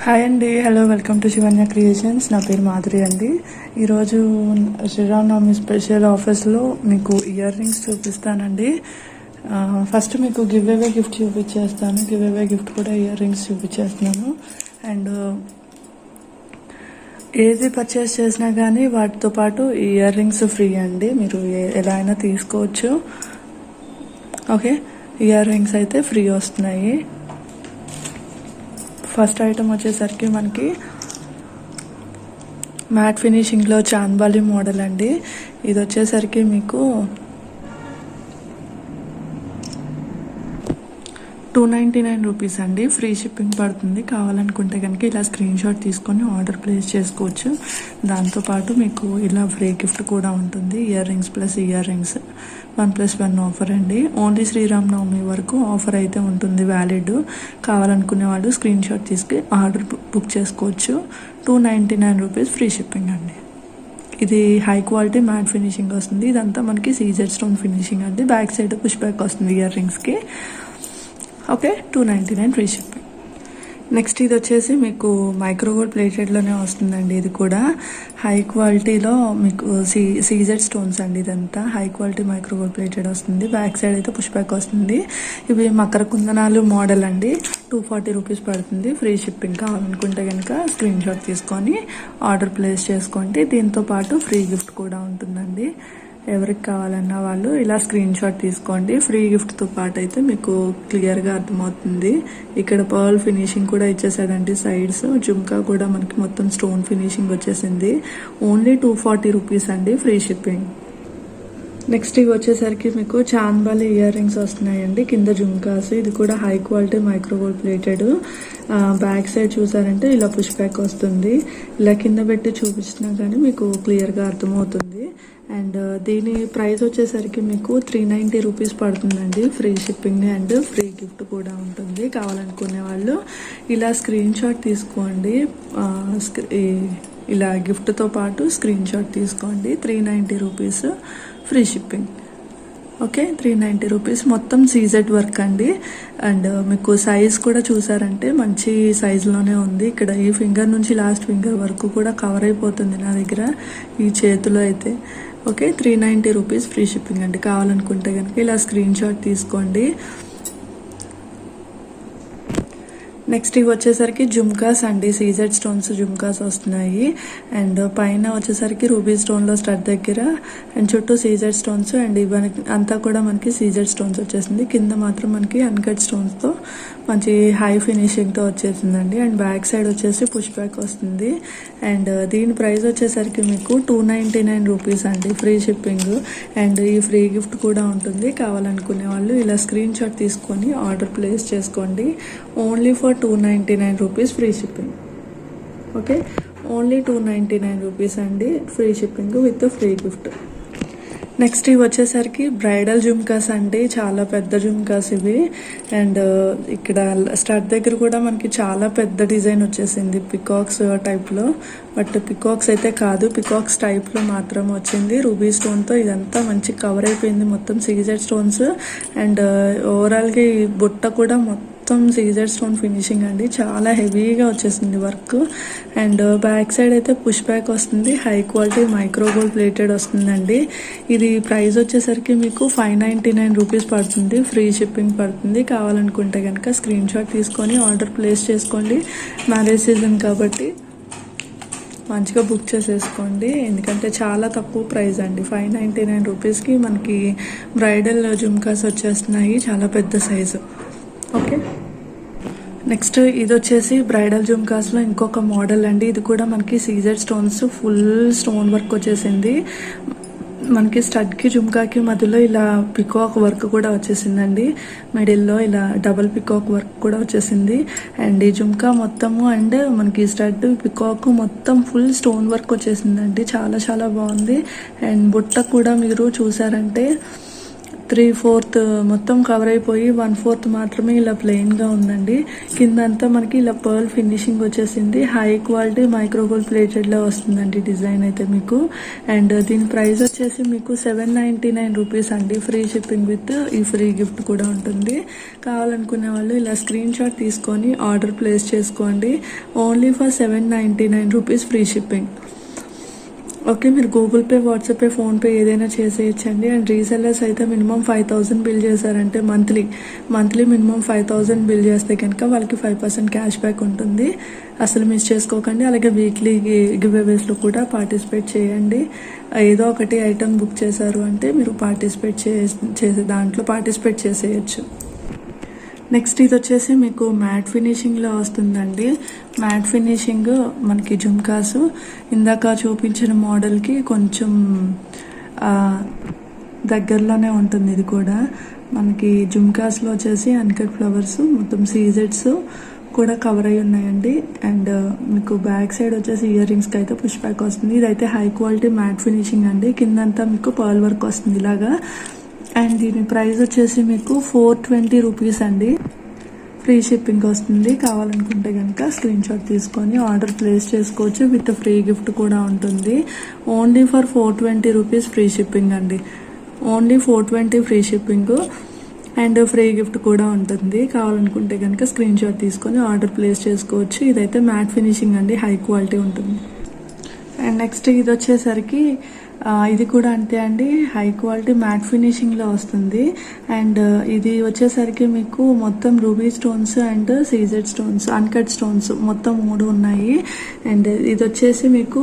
Hi అండి, hello, welcome to Shivanya creations. నా పేరు మాధురి అండి. ఈరోజు శ్రీరామనవమి స్పెషల్ ఆఫర్స్లో మీకు ఇయర్ రింగ్స్ చూపిస్తానండి. ఫస్ట్ మీకు గివ్ అవే గిఫ్ట్ చూపించేస్తాను. గివ్ అవే గిఫ్ట్ కూడా ఇయర్ రింగ్స్ చూపించేస్తున్నాను. అండ్ ఏది పర్చేస్ చేసినా కానీ వాటితో పాటు ఇయర్ రింగ్స్ ఫ్రీ అండి. మీరు ఎలా అయినా తీసుకోవచ్చు. ఓకే, ఇయర్ రింగ్స్ అయితే ఫ్రీ వస్తున్నాయి. ఫస్ట్ ఐటమ్ వచ్చేసరికి మనకి మ్యాట్ ఫినిషింగ్లో చాంద్బాలి మోడల్ అండి. ఇది వచ్చేసరికి మీకు 299 రూపీస్ అండి. ఫ్రీ షిప్పింగ్ పడుతుంది. కావాలనుకుంటే కనుక ఇలా స్క్రీన్ షాట్ తీసుకొని ఆర్డర్ ప్లేస్ చేసుకోవచ్చు. దాంతోపాటు మీకు ఇలా ఫ్రీ గిఫ్ట్ కూడా ఉంటుంది. Ear rings plus ear rings 1+1 offer అండి. ఓన్లీ శ్రీరామనవమి వరకు ఆఫర్ అయితే ఉంటుంది వ్యాలిడ్. కావాలనుకునే వాళ్ళు స్క్రీన్ షాట్ తీసుకుని ఆర్డర్ బుక్ చేసుకోవచ్చు. 299 రూపీస్ ఫ్రీ షిప్పింగ్ అండి. ఇది హై క్వాలిటీ మ్యాట్ ఫినిషింగ్ వస్తుంది. ఇదంతా మనకి సీజెడ్ స్టోన్ ఫినిషింగ్ అండి. బ్యాక్ సైడ్ పుష్ బ్యాక్ వస్తుంది ఇయర్ రింగ్స్కి. Okay, 299 free shipping. నెక్స్ట్ ఇది వచ్చేసి మీకు మైక్రోగోల్డ్ ప్లేటెడ్లోనే వస్తుందండి. ఇది కూడా హై క్వాలిటీలో మీకు సీజెడ్ స్టోన్స్ అండి. ఇదంతా హై క్వాలిటీ మైక్రోగోల్డ్ ప్లేటెడ్ వస్తుంది. బ్యాక్ సైడ్ అయితే పుష్ బ్యాక్ వస్తుంది. ఇవి మకర కుందనాలు మోడల్ అండి. 240 రూపీస్ పడుతుంది. Free shipping. కావాలనుకుంటే కనుక స్క్రీన్ షాట్ తీసుకొని ఆర్డర్ ప్లేస్ చేసుకోండి. దీంతో పాటు ఫ్రీ గిఫ్ట్ కూడా ఉంటుందండి. ఎవరికి కావాలన్నా వాళ్ళు ఇలా స్క్రీన్ షాట్ తీసుకోండి. ఫ్రీ గిఫ్ట్తో పాటు అయితే మీకు క్లియర్గా అర్థమవుతుంది. ఇక్కడ పర్ల్ ఫినిషింగ్ కూడా ఇచ్చేసాడండి. సైడ్స్ జుమ్కా కూడా మనకి మొత్తం స్టోన్ ఫినిషింగ్ వచ్చేసింది. ఓన్లీ 240 రూపీస్ అండి. Free shipping. నెక్స్ట్ ఇవి వచ్చేసరికి మీకు చాంద్బాలి ఇయర్ రింగ్స్ వస్తున్నాయండి. కింద జుమ్కాస్. ఇది కూడా high quality micro gold plated. Back side చూసారంటే ఇలా పుష్ బ్యాక్ వస్తుంది. ఇలా కింద పెట్టి చూపించినా కానీ మీకు క్లియర్గా అర్థమవుతుంది. అండ్ దీని ప్రైస్ వచ్చేసరికి మీకు 390 రూపీస్ పడుతుందండి. Free shipping and free gift కూడా ఉంటుంది. కావాలనుకునే వాళ్ళు ఇలా స్క్రీన్ షాట్ తీసుకోండి. ఇలా గిఫ్ట్తో పాటు స్క్రీన్ షాట్ తీసుకోండి. 390 rupees free shipping. Okay, 390 rupees. మొత్తం సీజెడ్ వర్క్ అండి. అండ్ మీకు సైజ్ కూడా చూసారంటే మంచి సైజులోనే ఉంది. ఇక్కడ ఈ ఫింగర్ నుంచి లాస్ట్ ఫింగర్ వరకు కూడా కవర్ అయిపోతుంది నా దగ్గర ఈ చేతిలో అయితే. ఓకే, 390 రూపీస్ ఫ్రీ షిప్పింగ్ అండి. కావాలనుకుంటే కనుక ఇలా స్క్రీన్ షాట్ తీసుకోండి. నెక్స్ట్ ఇవి వచ్చేసరికి జుమ్కాస్ అండి. సీజెడ్ స్టోన్స్ జుమ్కాస్ వస్తున్నాయి. అండ్ పైన వచ్చేసరికి రూబీ స్టోన్లో స్టడ్ దగ్గర అండ్ చుట్టూ సీజెడ్ స్టోన్స్. అండ్ ఇవన్నీ అంతా కూడా మనకి సీజెడ్ స్టోన్స్ వచ్చేసింది. కింద మాత్రం మనకి అన్కట్ స్టోన్స్తో మంచి హై ఫినిషింగ్తో వచ్చేసిందండి. అండ్ బ్యాక్ సైడ్ వచ్చేసి పుష్ బ్యాక్ వస్తుంది. అండ్ దీని ప్రైస్ వచ్చేసరికి మీకు 299 రూపీస్ అండి. Free shipping. అండ్ ఈ ఫ్రీ గిఫ్ట్ కూడా ఉంటుంది. కావాలనుకునే వాళ్ళు ఇలా స్క్రీన్ షాట్ తీసుకొని ఆర్డర్ ప్లేస్ చేసుకోండి. Only for 299 rupees free shipping. Okay, only 299 rupees అండి. Free shipping with free gift. Next ఇవి వచ్చేసరికి బ్రైడల్ జుమ్కాస్ అండి. చాలా పెద్ద జుమ్కాస్ ఇవి. అండ్ ఇక్కడ స్టడ్ దగ్గర కూడా మనకి చాలా పెద్ద డిజైన్ వచ్చేసింది పికాక్స్ టైప్లో. బట్ పికాక్స్ అయితే కాదు, పికాక్స్ టైప్లో మాత్రం వచ్చింది. రూబీ స్టోన్తో ఇదంతా మంచి కవర్ అయిపోయింది. మొత్తం సీజెడ్ స్టోన్స్. అండ్ ఓవరాల్గా ఈ బుట్ట కూడా మొత్తం సీజెడ్ స్టోన్ ఫినిషింగ్ అండి. చాలా హెవీగా వచ్చేసింది వర్క్. అండ్ బ్యాక్ సైడ్ అయితే పుష్ బ్యాక్ వస్తుంది. హై క్వాలిటీ మైక్రోగోల్డ్ ప్లేటెడ్ వస్తుందండి. ఇది ప్రైస్ వచ్చేసరికి మీకు 599 రూపీస్ పడుతుంది. ఫ్రీ షిప్పింగ్ పడుతుంది. కావాలనుకుంటే కనుక స్క్రీన్ షాట్ తీసుకొని ఆర్డర్ ప్లేస్ చేసుకోండి. మ్యారేజ్ సీజన్ కాబట్టి మంచిగా బుక్ చేసేసుకోండి. ఎందుకంటే చాలా తక్కువ ప్రైస్ అండి. 599 రూపీస్కి మనకి బ్రైడల్ జుమ్కాస్ వచ్చేస్తున్నాయి. చాలా పెద్ద సైజు. ఓకే, నెక్స్ట్ ఇది వచ్చేసి బ్రైడల్ జుమ్కాస్లో ఇంకొక మోడల్ అండి. ఇది కూడా మనకి CZ stones full stone work వచ్చేసింది. మనకి స్టడ్కి జుమ్కాకి మధ్యలో ఇలా పికాక్ వర్క్ కూడా వచ్చేసిందండి. మిడిల్లో ఇలా డబుల్ పికాక్ వర్క్ కూడా వచ్చేసింది. అండ్ ఈ జుమ్కా మొత్తము అండ్ మనకి స్టడ్ పికాక్ మొత్తం ఫుల్ స్టోన్ వర్క్ వచ్చేసిందండి. చాలా చాలా బాగుంది. అండ్ బుట్ట కూడా మీరు చూసారంటే 3/4 మొత్తం కవర్ అయిపోయి 1/4 మాత్రమే ఇలా ప్లెయిన్గా ఉందండి. కిందంతా మనకి ఇలా పర్ల్ ఫినిషింగ్ వచ్చేసింది. హై క్వాలిటీ మైక్రోగోల్డ్ ప్లేటెడ్లో వస్తుందండి డిజైన్ అయితే మీకు. అండ్ దీని ప్రైస్ వచ్చేసి మీకు 799 రూపీస్ అండి. ఫ్రీ షిప్పింగ్ విత్ ఈ ఫ్రీ గిఫ్ట్ కూడా ఉంటుంది. కావాలనుకునే వాళ్ళు ఇలా స్క్రీన్ షాట్ తీసుకొని ఆర్డర్ ప్లేస్ చేసుకోండి. Only for 799 rupees free shipping. Okay, మీరు Google pay, WhatsApp pay, PhonePe ఏదైనా చేసేయచ్చండి. అండ్ రీసెల్లర్స్ అయితే మినిమం 5000 బిల్ చేశారంటే మంత్లీ మినిమం 5000 బిల్ చేస్తే కనుక వాళ్ళకి 5% క్యాష్ బ్యాక్ ఉంటుంది. అసలు మిస్ చేసుకోకండి. అలాగే వీక్లీ గివ్ అవేస్లో కూడా పార్టిసిపేట్ చేయండి. ఏదో ఒకటి ఐటమ్ బుక్ చేశారు అంటే మీరు దాంట్లో పార్టిసిపేట్ చేసేయచ్చు. నెక్స్ట్ ఇది వచ్చేసి మీకు మ్యాట్ ఫినిషింగ్లో వస్తుందండి. మ్యాట్ ఫినిషింగ్ మనకి జుమ్కాసు ఇందాక చూపించిన మోడల్కి కొంచెం దగ్గరలోనే ఉంటుంది. ఇది కూడా మనకి జుమ్కాస్లో వచ్చేసి అన్కట్ ఫ్లవర్స్ మొత్తం సీజెడ్స్ కూడా కవర్ అయి ఉన్నాయండి. అండ్ మీకు బ్యాక్ సైడ్ వచ్చేసి ఇయర్ రింగ్స్కి అయితే పుష్ బ్యాక్ వస్తుంది. ఇదైతే హై క్వాలిటీ మ్యాట్ ఫినిషింగ్ అండి. కిందంతా మీకు పర్ల్ వర్క్ వస్తుంది ఇలాగా. అండ్ దీని ప్రైస్ వచ్చేసి మీకు 420 రూపీస్ అండి. ఫ్రీ షిప్పింగ్ వస్తుంది. కావాలనుకుంటే కనుక స్క్రీన్ షాట్ తీసుకొని ఆర్డర్ ప్లేస్ చేసుకోవచ్చు. విత్ ఫ్రీ గిఫ్ట్ కూడా ఉంటుంది. Only for 420 rupees free shipping అండి. Only 420 free shipping and free gift కూడా ఉంటుంది. కావాలనుకుంటే కనుక స్క్రీన్ షాట్ తీసుకొని ఆర్డర్ ప్లేస్ చేసుకోవచ్చు. ఇదైతే మ్యాట్ ఫినిషింగ్ అండి, హై క్వాలిటీ ఉంటుంది. అండ్ నెక్స్ట్ ఇది వచ్చేసరికి ఇది కూడా అంతే అండి, హై క్వాలిటీ మ్యాట్ ఫినిషింగ్లో వస్తుంది. అండ్ ఇది వచ్చేసరికి మీకు మొత్తం ruby stones and CZ stones, uncut stones మొత్తం 3 ఉన్నాయి. అండ్ ఇది వచ్చేసి మీకు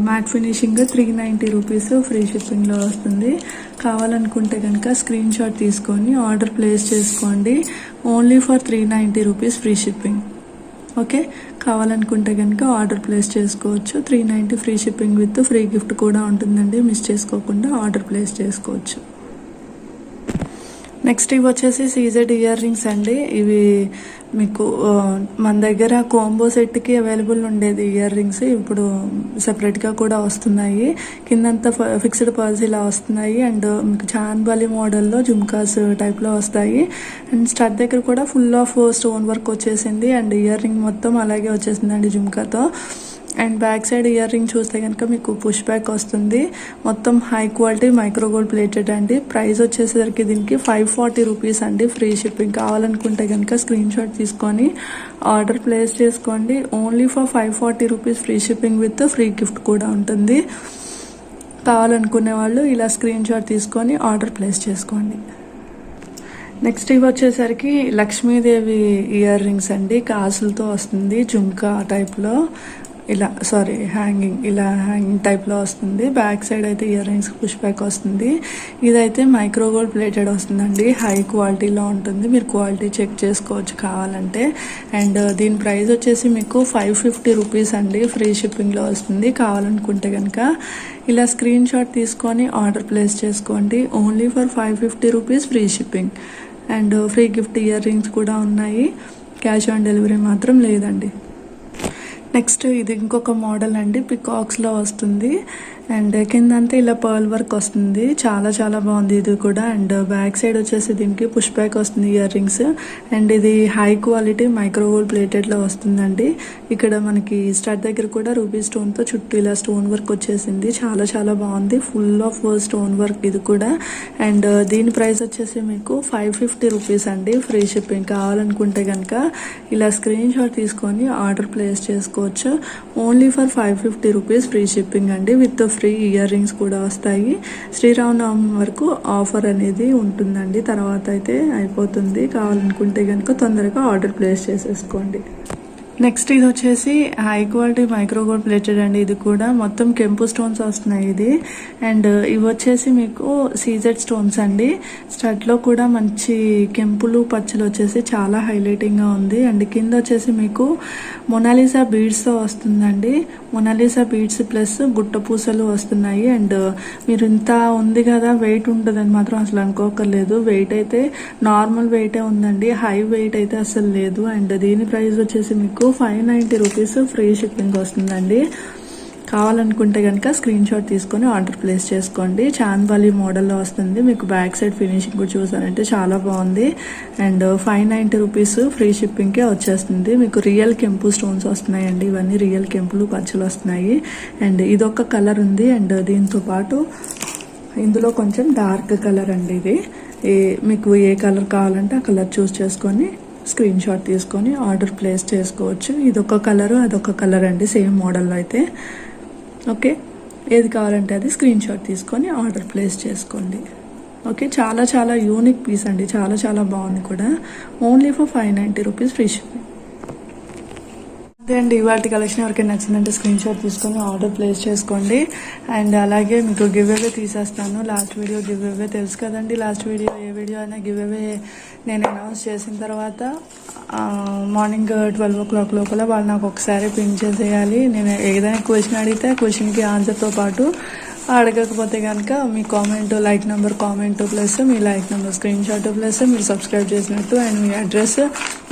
మ్యాట్ ఫినిషింగ్ 390 రూపీస్ ఫ్రీ షిప్పింగ్లో వస్తుంది. కావాలనుకుంటే కనుక స్క్రీన్ షాట్ తీసుకొని ఆర్డర్ ప్లేస్ చేసుకోండి. Only for 390 rupees free shipping. Okay, కావాలనుకుంటే కనుక ఆర్డర్ ప్లేస్ చేసుకోవచ్చు. 390 free shipping with free gift కూడా ఉంటుందండి. మిస్ చేసుకోకుండా ఆర్డర్ ప్లేస్ చేసుకోవచ్చు. నెక్స్ట్ ఇవి వచ్చేసి సీజెడ్ ఇయర్ రింగ్స్ అండి. ఇవి మీకు మన దగ్గర కాంబో సెట్కి అవైలబుల్ ఉండేది ఇయర్ రింగ్స్, ఇప్పుడు సెపరేట్గా కూడా వస్తున్నాయి. కిందంతా ఫిక్స్డ్ పర్ల్స్ ఇలా వస్తున్నాయి. అండ్ మీకు చాన్బాలి మోడల్లో జుమ్కాస్ టైప్లో వస్తాయి. అండ్ స్టడ్ దగ్గర కూడా ఫుల్ ఆఫ్ స్టోన్ వర్క్ వచ్చేసింది. అండ్ ఇయర్ రింగ్ మొత్తం అలాగే వచ్చేసిందండి జుమ్కాతో. And back side ear ring చూస్తే కనుక మీకు పుష్ బ్యాక్ వస్తుంది. మొత్తం హై క్వాలిటీ మైక్రోగోల్డ్ ప్లేటెడ్ అండి. ప్రైస్ వచ్చేసరికి దీనికి 540 రూపీస్ అండి. Free shipping. కావాలనుకుంటే కనుక స్క్రీన్ షాట్ తీసుకొని ఆర్డర్ ప్లేస్ చేసుకోండి. Only for 540 rupees free shipping with free gift కూడా ఉంటుంది. కావాలనుకునే వాళ్ళు ఇలా స్క్రీన్ షాట్ తీసుకొని ఆర్డర్ ప్లేస్ చేసుకోండి. నెక్స్ట్ ఇవి వచ్చేసరికి లక్ష్మీదేవి ఇయర్ రింగ్స్ అండి. కాసులతో వస్తుంది జుమ్కా టైప్లో. హ్యాంగింగ్ టైప్లో వస్తుంది. బ్యాక్ సైడ్ అయితే ఇయర్ రింగ్స్ పుష్ బ్యాక్ వస్తుంది. ఇదైతే మైక్రోగోల్డ్ ప్లేటెడ్ వస్తుందండి. హై క్వాలిటీలో ఉంటుంది. మీరు క్వాలిటీ చెక్ చేసుకోవచ్చు కావాలంటే. అండ్ దీని ప్రైస్ వచ్చేసి మీకు 550 రూపీస్ అండి. ఫ్రీ షిప్పింగ్లో వస్తుంది. కావాలనుకుంటే కనుక ఇలా స్క్రీన్ షాట్ తీసుకొని ఆర్డర్ ప్లేస్ చేసుకోండి. Only for 550 rupees free shipping. And free gift ear rings కూడా ఉన్నాయి. క్యాష్ ఆన్ డెలివరీ మాత్రం లేదండి. నెక్స్ట్ ఇది ఇంకొక మోడల్ అండి, పికాక్స్లో వస్తుంది. అండ్ కిందంతా ఇలా పర్ల్ వర్క్ వస్తుంది. చాలా చాలా బాగుంది ఇది కూడా. అండ్ బ్యాక్ సైడ్ వచ్చేసి దీనికి పుష్ బ్యాక్ వస్తుంది ఇయర్ రింగ్స్. అండ్ ఇది హై క్వాలిటీ మైక్రోగోల్డ్ ప్లేటెడ్లో వస్తుందండి. ఇక్కడ మనకి స్టడ్ దగ్గర కూడా రూబీ స్టోన్తో చుట్టూ ఇలా స్టోన్ వర్క్ వచ్చేసింది. చాలా చాలా బాగుంది. ఫుల్ ఆఫ్ స్టోన్ వర్క్ ఇది కూడా. అండ్ దీని ప్రైస్ వచ్చేసి మీకు 550 రూపీస్ అండి. Free shipping. కావాలనుకుంటే కనుక ఇలా స్క్రీన్ షాట్ తీసుకొని ఆర్డర్ ప్లేస్ చేసుకోవచ్చు. Only for 550 rupees free shipping అండి. విత్ ఫ్రీ ఇయర్ రింగ్స్ కూడా వస్తాయి. శ్రీరామనవమి వరకు ఆఫర్ అనేది ఉంటుందండి. తర్వాత అయితే అయిపోతుంది. కావాలనుకుంటే కనుక తొందరగా ఆర్డర్ ప్లేస్ చేసేసుకోండి. నెక్స్ట్ ఇది వచ్చేసి హై క్వాలిటీ మైక్రోగోల్డ్ ప్లేటెడ్ అండి. ఇది కూడా మొత్తం కెంపు స్టోన్స్ వస్తున్నాయి ఇది. అండ్ ఇవి వచ్చేసి మీకు సీజెడ్ స్టోన్స్ అండి. స్టడ్లో కూడా మంచి కెంపులు పచ్చలు వచ్చేసి చాలా హైలైటింగ్గా ఉంది. అండ్ కింద వచ్చేసి మీకు మొనాలిసా బీడ్స్తో వస్తుందండి. మొనాలిసా బీడ్స్ ప్లస్ గుట్ట పూసలు వస్తున్నాయి. అండ్ మీరు ఇంత ఉంది కదా వెయిట్ ఉంటుందని మాత్రం అసలు అనుకోకర్లేదు. వెయిట్ అయితే నార్మల్ వెయిటే ఉందండి. హై వెయిట్ అయితే అసలు లేదు. అండ్ దీని ప్రైస్ వచ్చేసి మీకు 590 రూపీస్ ఫ్రీ షిప్పింగ్ వస్తుందండి. కావాలనుకుంటే కనుక స్క్రీన్ షాట్ తీసుకొని ఆర్డర్ ప్లేస్ చేసుకోండి. చాంద్వాలి మోడల్లో వస్తుంది. మీకు బ్యాక్ సైడ్ ఫినిషింగ్ కూడా చూసారంటే చాలా బాగుంది. అండ్ 590 రూపీస్ ఫ్రీ షిప్పింగ్కే వచ్చేస్తుంది. మీకు రియల్ కెంపు స్టోన్స్ వస్తున్నాయండి. ఇవన్నీ రియల్ కెంపులు పచ్చలు వస్తున్నాయి. అండ్ ఇదొక కలర్ ఉంది. అండ్ దీంతో పాటు ఇందులో కొంచెం డార్క్ కలర్ అండి. ఇది మీకు ఏ కలర్ కావాలంటే ఆ కలర్ చూస్ చేసుకొని స్క్రీన్ షాట్ తీసుకొని ఆర్డర్ ప్లేస్ చేసుకోవచ్చు. ఇదొక కలరు అదొక కలర్ అండి, సేమ్ మోడల్లో అయితే. ఓకే, ఏది కావాలంటే అది స్క్రీన్ షాట్ తీసుకొని ఆర్డర్ ప్లేస్ చేసుకోండి. ఓకే, చాలా చాలా యూనిక్ పీస్ అండి, చాలా చాలా బాగుంది కూడా. Only for 590 rupees free shipping. అదే అండి, ఇవాళ కలెక్షన్ ఎవరికైనా నచ్చిందంటే స్క్రీన్ షాట్ తీసుకొని ఆర్డర్ ప్లేస్ చేసుకోండి. అండ్ అలాగే మీకు గివ్ అవే తీసేస్తాను. లాస్ట్ వీడియో గివ్ అవే తెలుసు కదండి. లాస్ట్ వీడియో ఏ వీడియో అయినా గివ్ అవే నేను అనౌన్స్ చేసిన తర్వాత మార్నింగ్ 12 o'clock లోపల వాళ్ళు నాకు ఒకసారి పిన్ చేసేయాలి. నేను ఏదైనా క్వశ్చన్ అడిగితే క్వశ్చన్కి ఆన్సర్తో పాటు అడగకపోతే కనుక మీ comment, like number comment plus మీ like number screen shot plus మీరు సబ్స్క్రైబ్ చేసినట్టు అండ్ మీ అడ్రస్,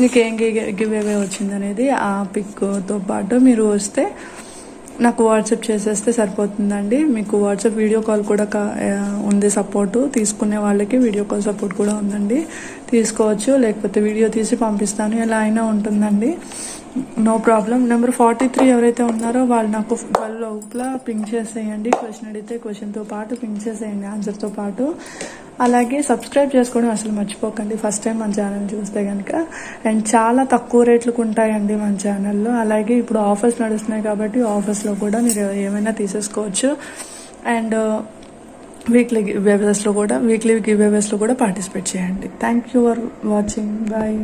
మీకు ఏం గివ్ అవే వచ్చిందనేది ఆ పిక్తో పాటు మీరు వస్తే నాకు వాట్సాప్ చేసేస్తే సరిపోతుందండి. మీకు వాట్సాప్ వీడియో కాల్ కూడా ఉంది, సపోర్టు తీసుకునే వాళ్ళకి వీడియో కాల్ సపోర్ట్ కూడా ఉందండి, తీసుకోవచ్చు. లేకపోతే వీడియో తీసి పంపిస్తాను, ఎలా అయినా ఉంటుందండి, నో ప్రాబ్లం. నెంబర్ 43 ఎవరైతే ఉన్నారో వాళ్ళు నాకు 12 లోపల పింక్ చేసేయండి. క్వశ్చన్ అడిగితే క్వశ్చన్తో పాటు పింక్ చేసేయండి ఆన్సర్తో పాటు. అలాగే సబ్స్క్రైబ్ చేసుకోవడం అసలు మర్చిపోకండి ఫస్ట్ టైం మన ఛానల్ చూస్తే కనుక. అండ్ చాలా తక్కువ రేట్లకు ఉంటాయండి మన ఛానల్లో. అలాగే ఇప్పుడు ఆఫర్స్ నడుస్తున్నాయి కాబట్టి ఆఫర్స్లో కూడా మీరు ఏమైనా తీసేసుకోవచ్చు. అండ్ వీక్లీ గివ్ అవేస్లో కూడా పార్టిసిపేట్ చేయండి. Thank you for watching. Bye.